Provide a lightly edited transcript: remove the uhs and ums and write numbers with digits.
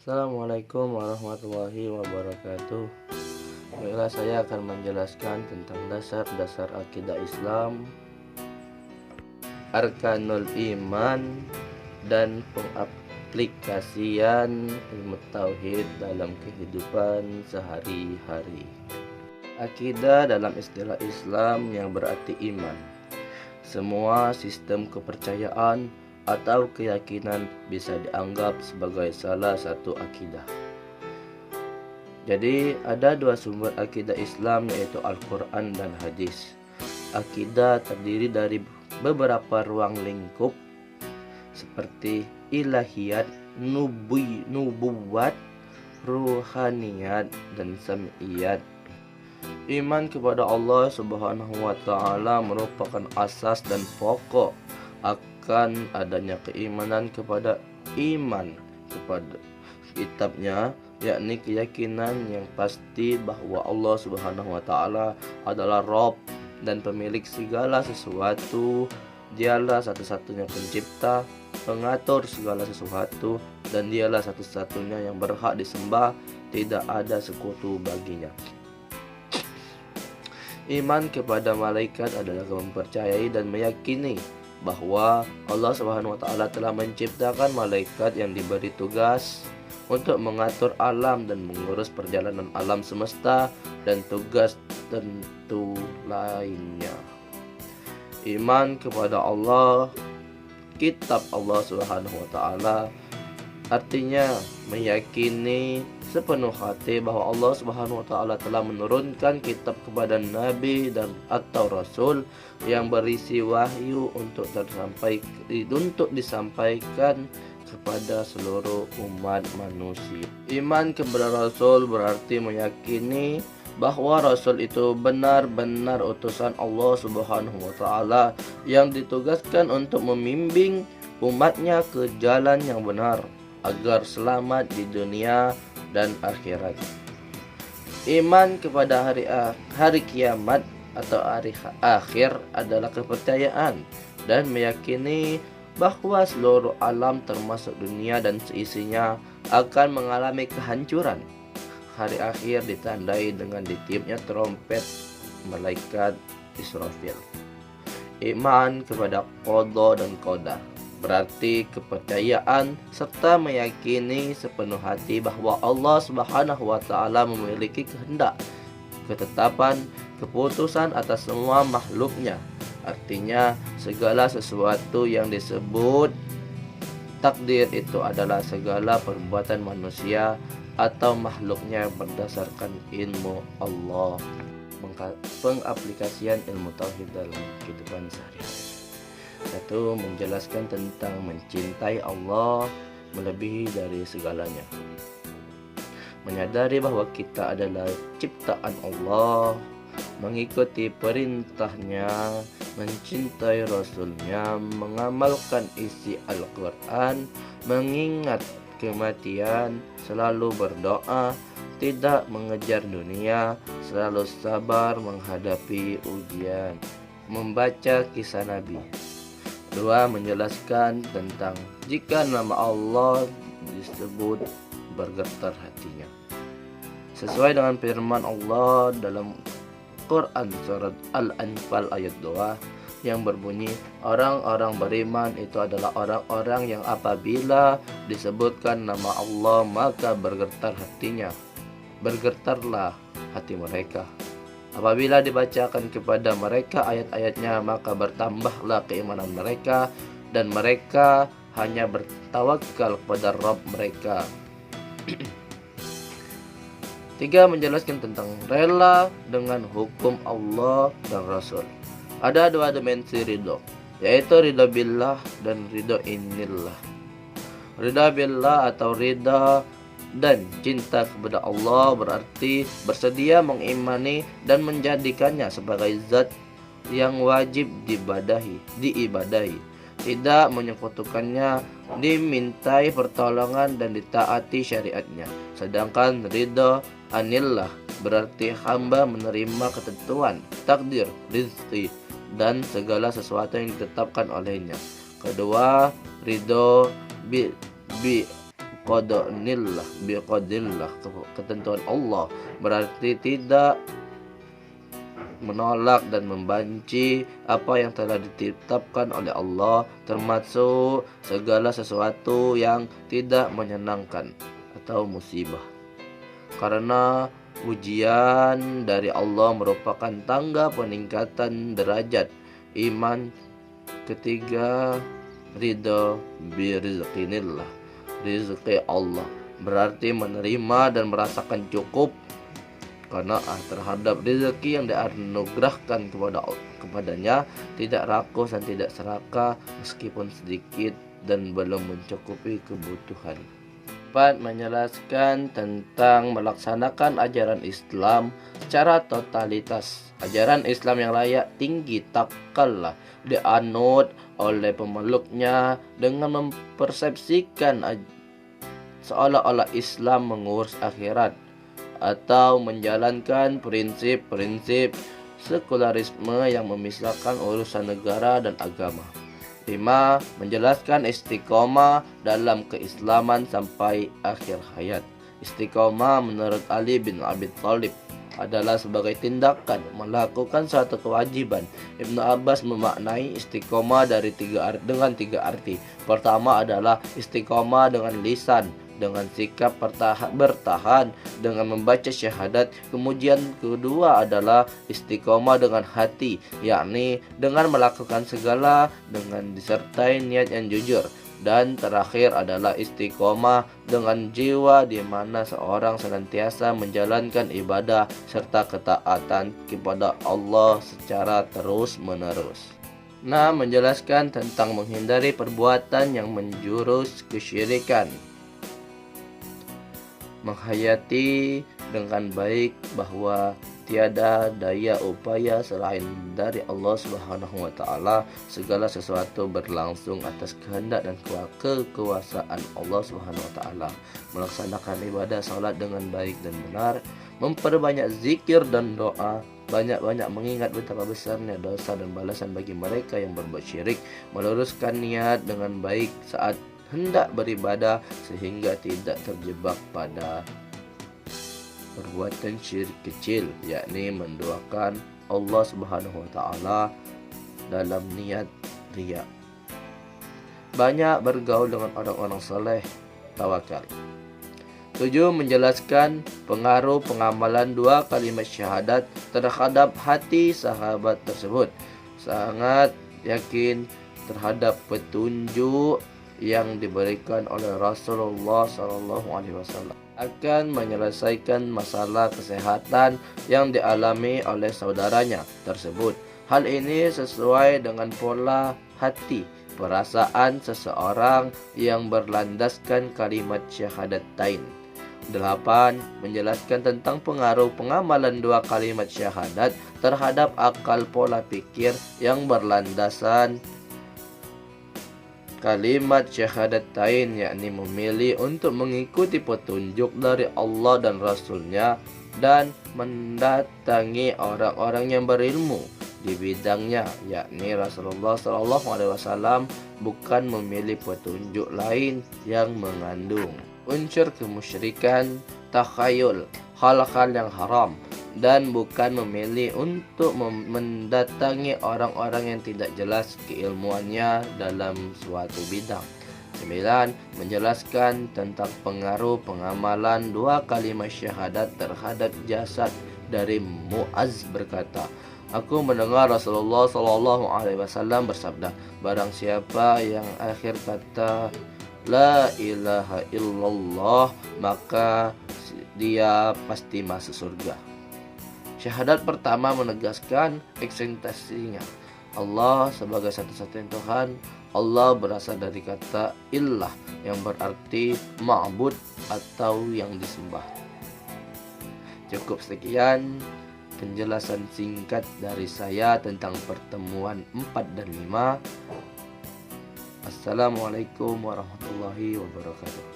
Assalamualaikum warahmatullahi wabarakatuh. Baiklah, saya akan menjelaskan tentang dasar-dasar akidah Islam, arkanul iman, dan pengaplikasian ilmu tauhid dalam kehidupan sehari-hari. Akidah dalam istilah Islam yang berarti iman. Semua sistem kepercayaan atau keyakinan bisa dianggap sebagai salah satu akidah. Jadi ada dua sumber akidah Islam, yaitu Al-Quran dan hadis. Akidah terdiri dari beberapa ruang lingkup seperti ilahiyat, nubuwat, ruhaniyat, dan sam'iyat. Iman kepada Allah Subhanahu wa Ta'ala merupakan asas dan pokok akan adanya keimanan kepada iman kepada kitabnya, yakni keyakinan yang pasti bahwa Allah Subhanahu wa Ta'ala adalah Rabb dan pemilik segala sesuatu. Dialah satu-satunya pencipta, pengatur segala sesuatu, dan dialah satu-satunya yang berhak disembah, tidak ada sekutu baginya. Iman kepada malaikat adalah mempercayai dan meyakini bahwa Allah Subhanahu wa Ta'ala telah menciptakan malaikat yang diberi tugas untuk mengatur alam dan mengurus perjalanan alam semesta dan tugas tentu lainnya. Iman kepada Allah, kitab Allah Subhanahu wa Ta'ala, artinya meyakini sepenuh hati bahwa Allah Subhanahu wa Ta'ala telah menurunkan kitab kepada nabi dan atau rasul yang berisi wahyu untuk disampaikan kepada seluruh umat manusia. Iman kepada rasul berarti meyakini bahwa rasul itu benar-benar utusan Allah Subhanahu wa Ta'ala yang ditugaskan untuk membimbing umatnya ke jalan yang benar agar selamat di dunia dan akhirat. Iman kepada hari kiamat atau hari akhir adalah kepercayaan dan meyakini bahwa seluruh alam termasuk dunia dan seisinya akan mengalami kehancuran. Hari akhir ditandai dengan ditiupnya trompet malaikat Israfil. Iman kepada qada dan qadar berarti kepercayaan serta meyakini sepenuh hati bahwa Allah Subhanahu wa Ta'ala memiliki kehendak, ketetapan, keputusan atas semua makhluknya. Artinya segala sesuatu yang disebut takdir itu adalah segala perbuatan manusia atau makhluknya berdasarkan ilmu Allah. Pengaplikasian ilmu tauhid dalam kehidupan sehari-hari. Satu, menjelaskan tentang mencintai Allah melebihi dari segalanya. Menyadari bahwa kita adalah ciptaan Allah, mengikuti perintahnya, mencintai Rasulnya, mengamalkan isi Al-Quran, mengingat kematian, selalu berdoa, tidak mengejar dunia, selalu sabar menghadapi ujian, membaca kisah Nabi. Dua, menjelaskan tentang jika nama Allah disebut bergetar hatinya. Sesuai dengan firman Allah dalam Quran surat Al-Anfal ayat 2 yang berbunyi, orang-orang beriman itu adalah orang-orang yang apabila disebutkan nama Allah maka bergetar hatinya. Bergetarlah hati mereka. Apabila dibacakan kepada mereka ayat-ayatnya maka bertambahlah keimanan mereka dan mereka hanya bertawakal kepada Rabb mereka. Tiga, menjelaskan tentang rela dengan hukum Allah dan Rasul. Ada dua dimensi ridho, yaitu ridho billah dan ridho inillah. Ridho billah atau ridho dan cinta kepada Allah berarti bersedia mengimani dan menjadikannya sebagai zat yang wajib diibadahi, tidak menyekutukannya, dimintai pertolongan dan ditaati syariatnya. Sedangkan ridho anillah berarti hamba menerima ketentuan, takdir, rizki, dan segala sesuatu yang ditetapkan olehnya. Kedua, ridho biqadrillah, ketentuan Allah, berarti tidak menolak dan membenci apa yang telah ditetapkan oleh Allah, termasuk segala sesuatu yang tidak menyenangkan atau musibah. Karena ujian dari Allah merupakan tangga peningkatan derajat iman. Ketiga, ridho birizqinillah, rizki Allah, berarti menerima dan merasakan cukup karena terhadap rezeki yang dianugerahkan kepadanya, tidak rakus dan tidak serakah meskipun sedikit dan belum mencukupi kebutuhan. 4. Menjelaskan tentang melaksanakan ajaran Islam secara totalitas. Ajaran Islam yang layak tinggi takallah dianut oleh pemeluknya dengan mempersepsikan seolah-olah Islam mengurus akhirat atau menjalankan prinsip-prinsip sekularisme yang memisahkan urusan negara dan agama. 5. Menjelaskan istiqomah dalam keislaman sampai akhir hayat. Istiqomah menurut Ali bin Abi Thalib adalah sebagai tindakan melakukan suatu kewajiban. Ibnu Abbas memaknai istiqomah dengan tiga arti. Pertama adalah istiqomah dengan lisan, dengan sikap bertahan dengan membaca syahadat. Kemudian kedua adalah istiqomah dengan hati, yakni dengan melakukan segala dengan disertai niat yang jujur. Dan terakhir adalah istiqomah dengan jiwa, di mana seorang senantiasa menjalankan ibadah serta ketaatan kepada Allah secara terus-menerus. Nah, menjelaskan tentang menghindari perbuatan yang menjurus kesyirikan. Menghayati dengan baik bahwa tiada daya upaya selain dari Allah Subhanahu wa taala. Segala sesuatu berlangsung atas kehendak dan kekuasaan Allah Subhanahu wa taala. Melaksanakan ibadah salat dengan baik dan benar, memperbanyak zikir dan doa, banyak-banyak mengingat betapa besarnya dosa dan balasan bagi mereka yang berbuat syirik, meluruskan niat dengan baik saat hendak beribadah sehingga tidak terjebak pada perbuatan syirik kecil, yakni menduakan Allah Subhanahu wa taala dalam niat riya. Banyak bergaul dengan orang-orang saleh, tawakal. 7. Menjelaskan pengaruh pengamalan dua kalimat syahadat terhadap hati sahabat tersebut. Sangat yakin terhadap petunjuk yang diberikan oleh Rasulullah SAW akan menyelesaikan masalah kesehatan yang dialami oleh saudaranya tersebut. Hal ini sesuai dengan pola hati, perasaan seseorang yang berlandaskan kalimat syahadatain. 8. Menjelaskan tentang pengaruh pengamalan dua kalimat syahadat terhadap akal pola pikir yang berlandasan kalimat syahadatain, yakni memilih untuk mengikuti petunjuk dari Allah dan Rasulnya dan mendatangi orang-orang yang berilmu di bidangnya, yakni Rasulullah SAW, bukan memilih petunjuk lain yang mengandung unsur kemusyrikan, takhayul, hal-hal yang haram, dan bukan memilih untuk mendatangi orang-orang yang tidak jelas keilmuannya dalam suatu bidang. 9. Menjelaskan tentang pengaruh pengamalan dua kalimat syahadat terhadap jasad. Dari Mu'az berkata, aku mendengar Rasulullah SAW bersabda, barang siapa yang akhir kata La ilaha illallah, maka dia pasti masuk surga. Syahadat pertama menegaskan eksistensinya Allah sebagai satu-satunya Tuhan. Allah berasal dari kata illah yang berarti ma'bud atau yang disembah. Cukup sekian penjelasan singkat dari saya tentang pertemuan 4 dan 5. Assalamualaikum warahmatullahi wabarakatuh.